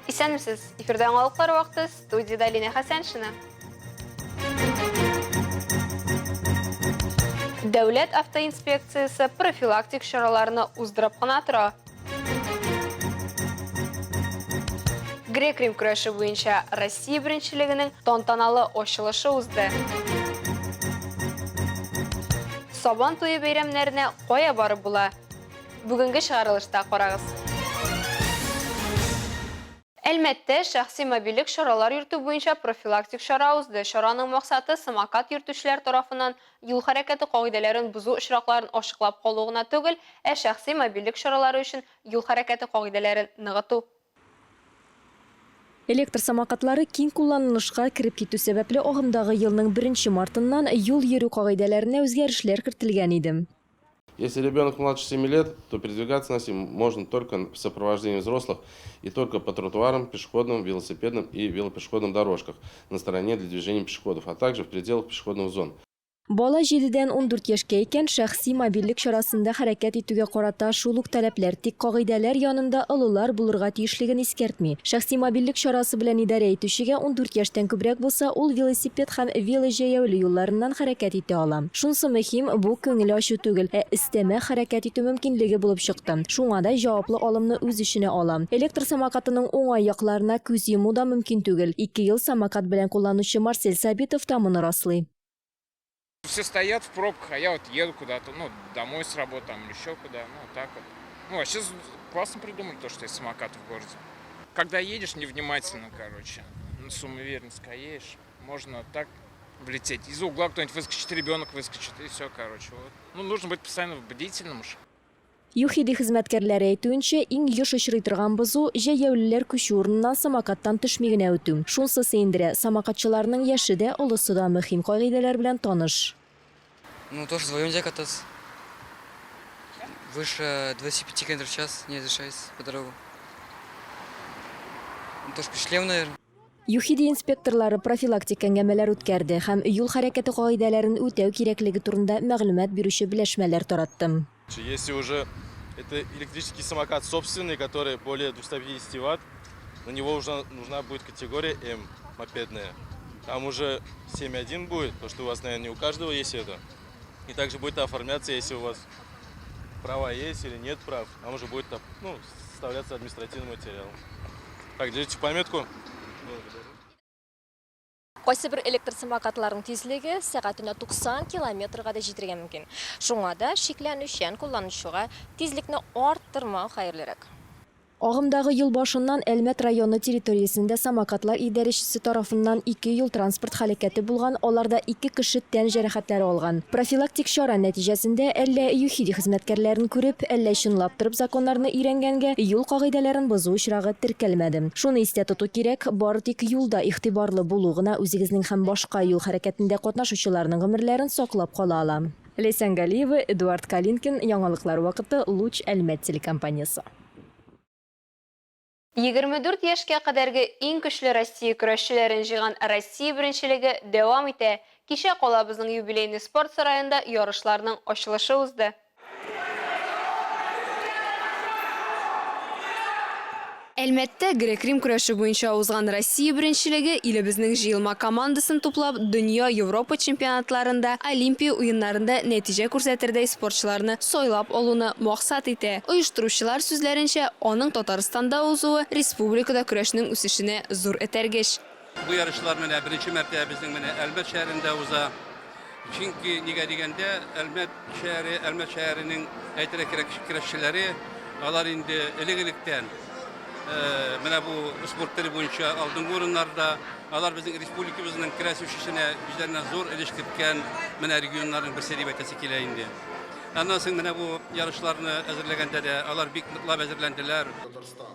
Исәнмесез, эфирдә аңлалыклар вакыты, студияда Лина Хәсәншина. Дәүләт автоинспекциясе профилактик чараларны уздырып кына тора. Грек-Рим көрәше буенча Россия беренчелегенең тантаналы ачылышы узды. Сабан туе бәйрәмнәренә кая барып була? Бүгенге чыгарылышта карагыз. Әлмәттә шәхси мобильлек чаралар йөртү буенча профилактик чара узды. Чараның максаты самокат йөртүчеләр тарафыннан юл хәрәкәте кагыйдәләрен бузу очракларын ачыклап калу гына түгел, шәхси мобильлек чаралары өчен юл хәрәкәте кагыйдәләрен ныгыту. Электр самокатлары киң кулланылышка кирип китү сәбәпле агымдагы елның 1 мартыннан юл йөрү кагыйдәләренә үзгәрешләр кертелгән иде. Если ребенок младше 7 лет, то передвигаться на ним можно только в сопровождении взрослых и только по тротуарам, пешеходным, велосипедным и велопешеходным дорожках на стороне для движения пешеходов, а также в пределах пешеходных зон. Бала 7-дән 14 яшькә икән шәхси мобильлек чарасында хәрәкәт итүгә карата шул ук таләпләр тик кагыйдәләр янында олылар булырга тиешлеген искәртми. Шәхси мобильлек чарасы белән идарә итүчегә 14 яшьтән күбрәк булса, ул велосипед һәм велоҗәяүле юлларыннан хәрәкәт итә ала. Шунысы мөһим, бу күңел ачу түгел, истәмә хәрәкәт итү мөмкинлеге булып чыкты. Шуңа да җаваплы алымны үз эшенә ала. Электр самокатының уңай якларына күз йому да мөмкин түгел. 2 ел самокат белән кулланучы Марсель Сабитов та моны раслый. Все стоят в пробках, а я вот еду куда-то, домой с работы, там, или еще куда, так вот. А сейчас классно придумали то, что есть самокаты в городе. Когда едешь невнимательно, самоуверенность едешь, можно так влететь. Из угла кто-нибудь выскочит, ребенок выскочит, и все, вот. Нужно быть постоянно бдительным уж. Юхиди хезмәткәрләре әйтүенчә, иң еш очрый торган бозу җәяүлеләр күчү урыннан самокаттан төшмигенә үтү. Шунсы сөендерә, самокатчыларның яше дә, олысы да мөһим кагыйдәләр белән таныш. Тоже вдвоем нельзя кататься. Выше 25 км в час не разрешается по дорогу. Тоже шлем, наверное. Юхиди инспекторлары профилактик әңгәмәләр үткәрде һәм юл хәрәкәте кагыйдәләрен үтәү кирәклеге турында мәгълүмат бирүче беләшмәләр таратты. Если уже это электрический самокат собственный, который более 250 Вт, на него уже нужна будет категория М, мопедная. Там уже 7.1 будет, потому что у вас, наверное, не у каждого есть это. И также будет оформляться, если у вас права есть или нет прав, там уже будет составляться административный материал. Так, держите пометку. Кайсы бер электр самокатларның тизлеге сәгатенә 90 км/га да җитәргә мөмкин. Шуңа да шикләнүчән кулланучыга тизлекне арттырмау хәерлерәк. Агымдагы ел башыннан Әлмәт районы территориясендә самокатлар идарәчесе тарафыннан 2 юл транспорт хәрәкәте булган, аларда 2 кеше тән җәрәхәтләре алган. Профилактик чара нәтиҗәсендә әллә юхиди хезмәткәрләрен күреп, әллә чынлап торып законнарны өйрәнгәнгә юл кагыйдәләрен бозу очрагы теркәлмәде. Шуны истә тоту кирәк, бары тик юлда игътибарлы булу гына үзегезнең һәм башка юл хәрәкәтендә катнашучыларның гомерләрен саклап кала ала. Лейсан Галиева, Эдуард Калинкин, яңалыклар вакыты, Луч Әлмәт телекомпаниясе. 24 яшькә кадәрге иң көчле Россия көрәшчеләрен җыйган Россия беренчелеге дәвам итә. Кичә калабызның юбилейный спорт сараенда ярышларның ачылышы узды. Әлмәттә Грек-Рим көрәше буенча узган Россия беренчелеге илебезнең җыелма командасын туплап, дөнья Европа чемпионатларында, Олимпия уеннарында нәтиҗә күрсәтердәй спортчыларны сайлап алуны максат итә. Оештыручылар сүзләренчә, аның Татарстанда узуы республикада көрәшнең үсешенә зур этәргеч. Bu yarışlar birinci mərtəbə bizning Əlmət şəhərində uza. Çünki nigə digəndə Əlmət şəhərinin əyrək көрәшчеләре алар инде элек-электән bu sport türü boyunca aldığım orunlarda alar bizim respublikamızın körəş üsüşünə bizlərlə zor ilişkirtkən regionların bir seri bətəsi kilə indi. Ondan sonra bu yarışlarını әзерләгәндә дә алар бик ныклап әзерләнделәр.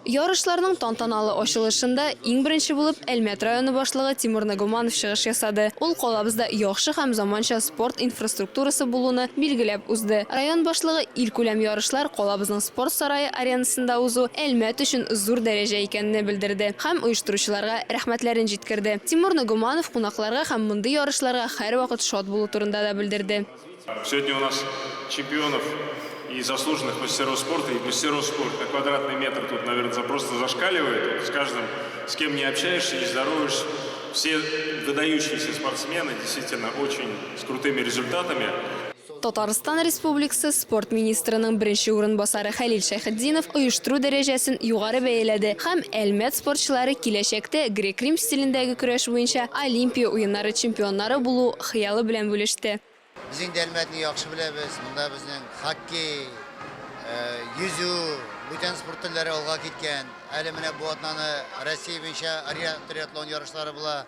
Ярышларның тантаналы ачылышында иң беренче булып Әлмәт районы башлыгы Тимур Нагуманов чыгыш ясады. Ул калабызда яхшы һәм заманча спорт инфраструктурасы булуны билгеләп узды. Район башлыгы илкүләм ярышлар калабызның спорт сарае аренасында узу Әлмәт өчен зур дәрәҗә икәнне белдерде һәм оештыручыларга рәхмәтләрен җиткерде. Тимур Нагуманов кунакларга һәм мондый ярышларга һәрвакыт шат булу турында да белдерде. Сегодня у нас чемпионов и заслуженных мастеров спорта, и мастеров спорта. Квадратный метр тут, наверное, просто зашкаливает. Вот с каждым, с кем не общаешься, не здороваешься, все выдающиеся спортсмены, действительно, очень с крутыми результатами. Татарстан Республикасы спорт министрының бірінші урынбасары Халил Шайхетдинов оештыру дәрәҗәсен югары бәяләде һәм әлмәт спортчылары киләчәктә грек-рим стилендәге көрәш буенча Олимпия уеннары чемпионнары булу хыялы белән бүлеште. Bizning Әлмәтне яхшы беләбез. Монда безнең хоккей, yüzü, бүтән спорт төрләре алга киткән. Әле менә бу атнаны Россия буенча триатлон ярышлары була.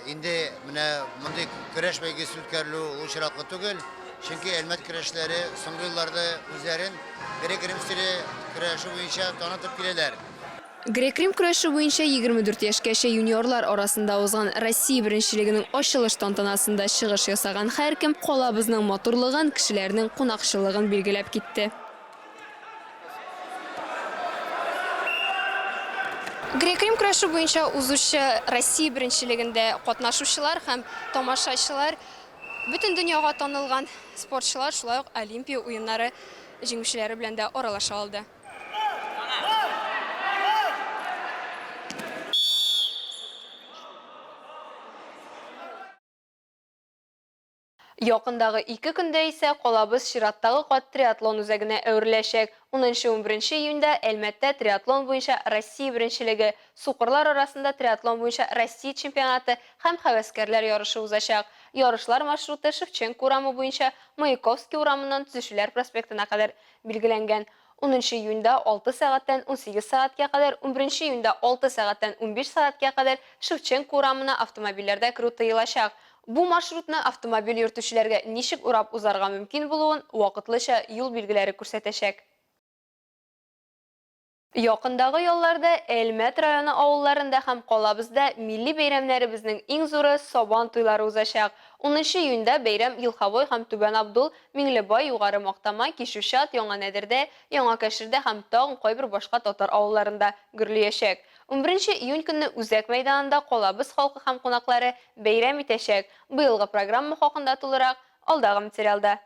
Инде менә мондый көрәш бәйгесе үткәрелү ул чираклы түгел. Чөнки Әлмәт көрәшләре соңгы елларда үзләрен грек-рим стиле көрәше буенча танытып киләләр. Грек-рим көрәше буенча 24 яшькәчә юниорлар арасында узган Россия беренчелегенең ачылыш тантанасында чыгыш ясаган һәркем калабызның матурлыгын, кешеләрнең кунакчылыгын билгеләп китте. Грек-рим көрәше буенча узучы Россия беренчелегендә катнашучылар һәм тамашачылар бөтен дөньяга танылган спортчылар, шулай ук Олимпия уеннары җиңүчеләре белән дә аралаша алды. Якындагы 2 көндә исә калабыз чираттагы кат триатлон үзәгенә әвереләчәк. 10-11 июньдә Әлмәттә триатлон буенча Россия беренчелеге, сукырлар арасында триатлон буенча Россия чемпионаты һәм һәвәскәрләр ярышы узачак. Ярышлар маршруты Шевченко урамы буенча Маяковский урамыннан Төзүчеләр проспектына кадәр билгеләнгән. 10 июньдә 6 сәгатьтән 18 сәгатькә кадәр, 11 июньдә 6 сәгатьтән 15 сәгатькә кадәр Шевченко урамына автомобильләрдә керү тыелачак. Бу маршрутны автомобиль йөртүчеләргә ничек урап узарга мөмкин булуын вакытлыча юл билгеләре күрсәтәчәк. Якындагы ялларда Әлмәт районы авылларында һәм калабызда милли бәйрәмнәребезнең иң зуры Сабан туйлары узачак. 10 июньдә бәйрәм Елхавой һәм Түбән Абдул, Миңлебай, Югары Мактама, Кишүшат, Яңа Нәдердә, Яңа Кәшердә һәм тагын кайбер башка татар авылларында гөрләячәк. 11 июнь көнне Үзәк мәйданында калабыз халкы һәм кунаклары бәйрәм итәчәк. Быелгы программа хакында тулырак алдагы материалда.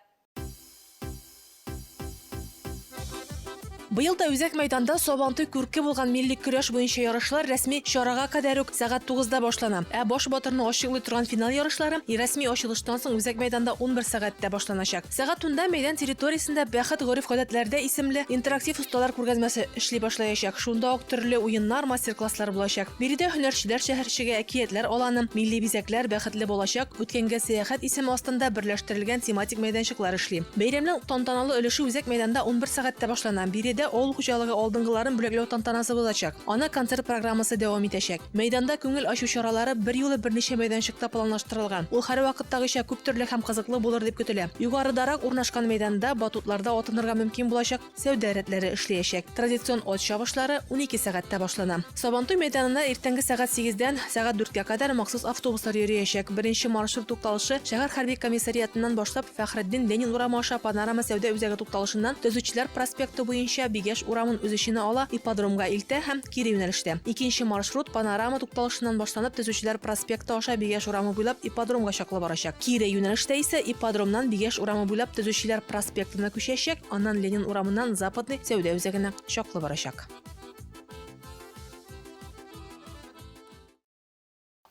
Быел да Үзәк мәйданда Сабантуй күрке булган милли көрәш буенча ярышлар рәсми чарага кадәр үк сәгать 9-да башлана. Ә баш батырны ачыклый торган финал ярышлары рәсми ачылыштан соң Үзәк мәйданда 11 сәгатьтә башланачак. Сәгать 10-да мәйдан территориясендә бәхет гореф-гадәтләрдә исемле интерактив осталар күргәзмәсе эшли башлаячак. Шунда ук төрле уеннар, мастер-класслар булачак. Биредә һөнәрчеләр шәһәрчегә әкиятләр аланы, милли бизәкләр бәхетле булачак. Үткәнгә сәяхәт исеме астында берләштерелгән тематик мәйданчыклар эшли. Бәйрәмнең тантаналы өлеше Үзәк мәйданда 11 сәгатьтә башлана. Биредә авыл хуҗалыгы алдынгыларын бүләкләү тантанасы булачак. Аны концерт программасы дәвам итәчәк. Мәйданда күңел ачу чаралары бер юлы берничә мәйданчыкта планлаштырылган. Ул һәр вакыттагыча күп төрле һәм кызыклы булыр дип көтелә. Югарыдарак урнашкан мәйданда батутларда атынырга мөмкин булачак сәүдә рәтләре эшләячәк. Традицион ат чабышлары 12 сәгатьтә башлана. Сабантуй мәйданында иртәнге сәгать 8-дән сәгать 4-кә кадәр махсус автобуслар йөриячәк. Беренче маршрут тукталышы шәһәр хәрби комиссариатыннан башлап Фәхретдин Ленин урамы аша Панорама сәүдә үзәге тукталышыннан Төзүчеләр проспекты буенча Бигәш урамын үз эченә ала ипподромга илтә һәм кире юнәлештә. Икенче маршрут Панорама тукталышыннан башланып Төзүчеләр проспекты аша Бигәш урамы буйлап ипподромга чаклы барачак. Кире юнәлештә исә ипподромнан Бигәш урамы буйлап Төзүчеләр проспектына күчәчәк, аннан Ленин урамыннан Западный сәүдә үзәгенә чаклы барачак.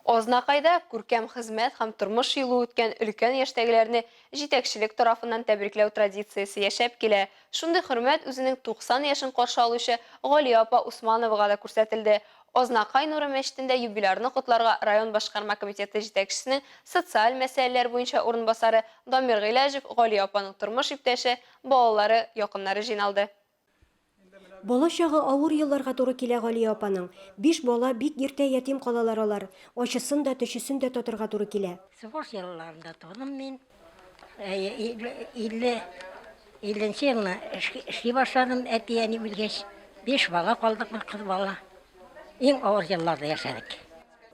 Ознакайда күркәм хезмәт һәм тормыш юлы үткән өлкән яшьтәгеләрне җитәкчелек тарафыннан тәбрикләү традициясе яшәп килә. Шундый хөрмәт үзенең 90 яшын каршы алучы Галия апа Усмановага да күрсәтелде. Ознакай Нуры мәчетендә юбилярны котларга район башкарма комитеты җитәкчесенең социаль мәсьәләләр буенча урынбасары Дамир Гыйләҗев, Галия апаның тормыш иптәше, балалары, якыннары җыйналды. Бала чагы авыр елларга туры килә Галия апаның. 5 бала бик иртә ятим калалар алар. Ачысын да, төшесен дә татырга туры килә. Сугыш елларында тудым мин. 50 елны эшли башладым, әти-әни үлгәч. 5 бала калдык, бер кыз бала. Иң авыр елларда яшәдек.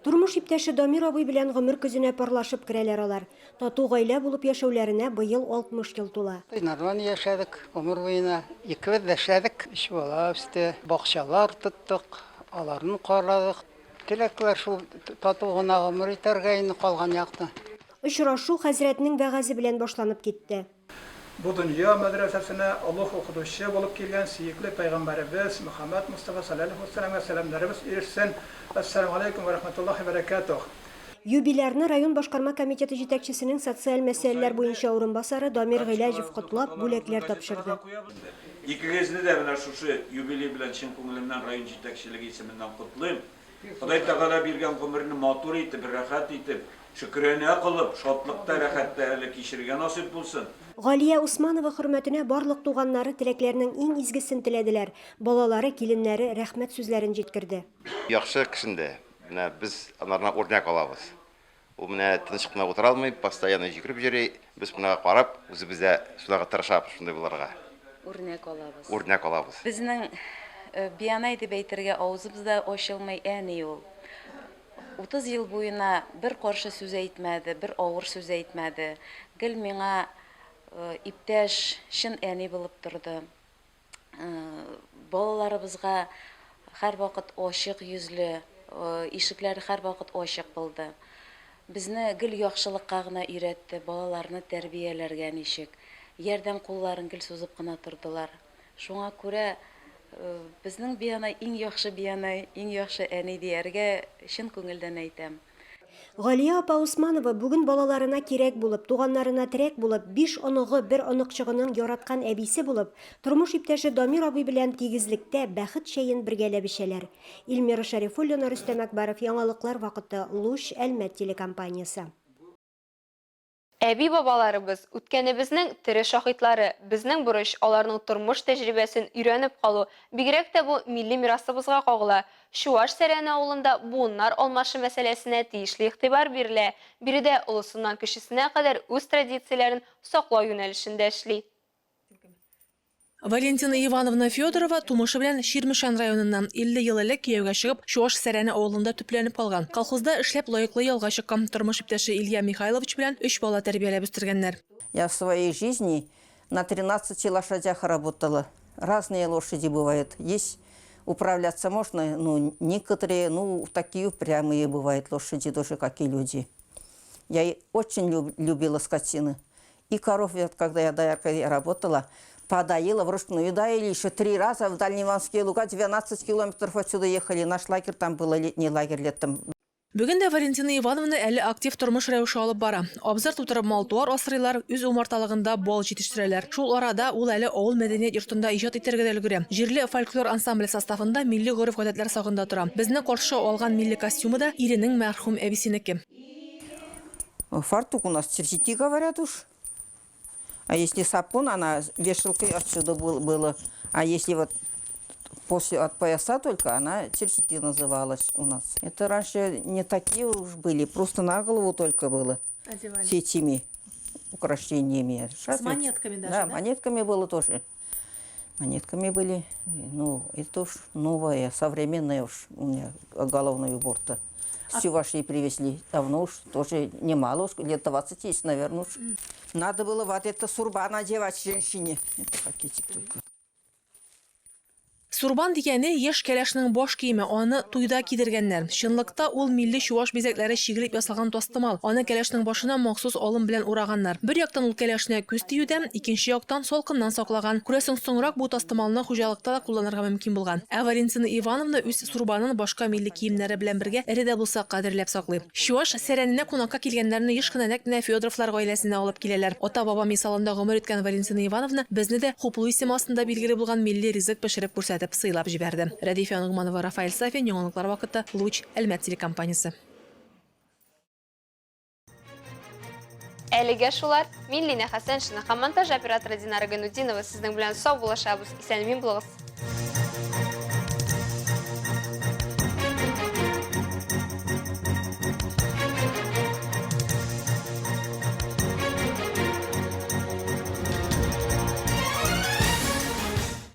Тормыш иптәше Дамир абый белән гомер көзенә парлашып керәләр алар. Тату гаилә булып яшәүләренә быел 60 ел тула. Нормально яшәдек, гомер буена 2 яшәдек. 3 бала үсте, бакчалар тоттык, аларны карадык. Теләкләр шул тату гына гомер итәргә инде калган якты. Очрашу хәзрәтнең вәгазы белән башланып китте. Bu dünya medresesine Allah okuduşu bulup gelgen siyikli Peygamberimiz Muhammed Mustafa sallallahu aleyhi ve sellem'e selamlarımız irsin. Esselamu aleyküm ve rahmetullahi ve berekatuh. Юбилярны район башкарма комитеты җитәкчесенең социаль мәсьәләләр буенча урынбасары Дамир Гыйләҗев котлап, бүләкләр тапшырды. İkinizni de ben şu юбилей bilen çin ko'nglimdan rayon yetakchiligi ismidan qutlayım. Xudoy taolo bergan umrni motor etib, rahat etib, shukrona qilib, shodlikda, rahatda hali kechirgan nasib bo'lsin. Галия Усманова хөрмәтенә барлык туганнары теләкләренең иң изгесен теләделәр. Балалары, киленнәре рәхмәт сүзләрен җиткерде. Яхшы кешендә. Менә без аларны үрнәк алабыз. Ул менә тыныч кына утыра алмый, постоянно җигреп йөри. Без моңа карап, үзебез дә шуларга тырышабыз шундай буларга. Үрнәк алабыз. Безнең биянай дип әйтергә авызыбызда ачылмый әни ул. 30 ел буена бер каршы сүз әйтмәде, бер авыр сүз әйтмәде. Гел миңа иптәш, шын әни булып торды. Балаларыбызга һәр вакыт ачык йөзле, ишекләре һәр вакыт ачык булды. Безне гел яхшылыкка гына өйрәтте, балаларны тәрбияләргә ничек. Ярдәм кулларын гел сузып кына тордылар. Шуңа күрә безнең биянай иң яхшы биянай, иң яхшы әни дияргә чын күңелдән әйтәм. Галия апа Усманова бүген балаларына кирәк булып, туганнарына терәк булып, 5 оныгы, бер оныкчыгының яраткан әбисе булып, тормыш иптәше Дамир абый белән тигезлектә бәхет чәен бергәләп эчәләр. Илмира Шәрифуллина, Рөстәм Әкбаров, Яңалыклар вакыты, Луч, Әлмәт телекомпаниясе. Әби бабаларыбыз, үткәнебезнең тере шаһитлары, безнең бурыч аларның тормыш тәҗрибәсен өйрәнеп калу, бигрәк тә бу милли мирасыбызга кагыла. Чуваш Сәрәне авылында буыннар алмашы мәсьәләсенә тиешле игътибар бирелә. Биредә улысыннан кечесенә кадәр үз традицияләрен саклау юнәлешендә эшли. Валентина Ивановна Федорова тумышы белән Ширмешан районыннан 50 ел элек кияүгә чыгып, Чуваш Сәрәне авылында төпләнеп калган. Колхозда эшләп лаеклы ялга чыккан тормыш иптәше Илья Михайлович белән 3 бала тәрбияләп үстергәннәр. Я в своей жизни на 13 лошадях работала. Разные лошади бывают. Есть управляться можно, но некоторые, такие упрямые бывают лошади, тоже как и люди. Я очень любила скотины. И коров, когда я дояркой работала, подоила вручную, доили еще 3 раза в Дальневанские луга, 12 километров отсюда ехали. Наш лагерь там был, летний лагерь летом. Бүген дә Валентина Ивановна әле актив тормыш рәвеше алып бара. Абзар тутырып мал-туар асрыйлар, үз умарталыгында бал җитештерәләр. Шул арада ул әле авыл мәдәният йортында иҗат итәргә дә өлгерә. Җирле фольклор ансамбле составында милли гореф-гадәтләр сагында тора. Безне каршы алган милли костюмы да иренең мәрхүм әбисенеке. Фартук у нас терсити, говорят уж. А если сапун, она вешалкой отсюда было. А если вот после от пояса только, она терсити называлась у нас. Это раньше не такие уж были, просто на голову только было. Одевали. С этими украшениями. С монетками даже, да? Монетками было тоже. Монетками были. Это уж новое, современное уж у меня головной убор-то. С Чувашии привезли. Давно уж, тоже немало уж, лет 20 есть, наверное уж. Надо было вот это сурбан одевать женщине. Это пакетик только. Сурбан дигәне яшь кәләшнең баш киеме, аны туйда кидергәннәр. Чынлыкта ул милли чуваш бизәкләре шигелеп ясалган тастымал. Аны кәләшнең башына махсус алым белән ураганнар. Бер яктан ул кәләшне күз тиюдән, икенче яктан салкыннан саклаган. Күрәсең, соңрак бу тастымалны хуҗалыкта да кулланырга мөмкин булган. Ә Валентина Ивановна үз сурбанын башка милли киемнәре белән бергә эре дә булса кадерләп саклый. Чуваш Сәрәненә кунакка килгәннәрне еш кына нәкъ Федоровлар гаиләсенә алып киләләр. Ата-баба мисалында гомер иткән Валентина Ивановна безне дә хуплы исемасында билгеле булган милли ризык пешереп күрсәтеп сыйлап җибәрде. Радифа Нугманова, Рафаэль Сафин, Яңалыклар вакыты, Луч, Әлмәт телекомпаниясе. Әлегә шулар, мин Лина Хәсән, монтаж операторы Динара Ганудинова, сезнең белән сау булашабыз, исән-мин булыгыз.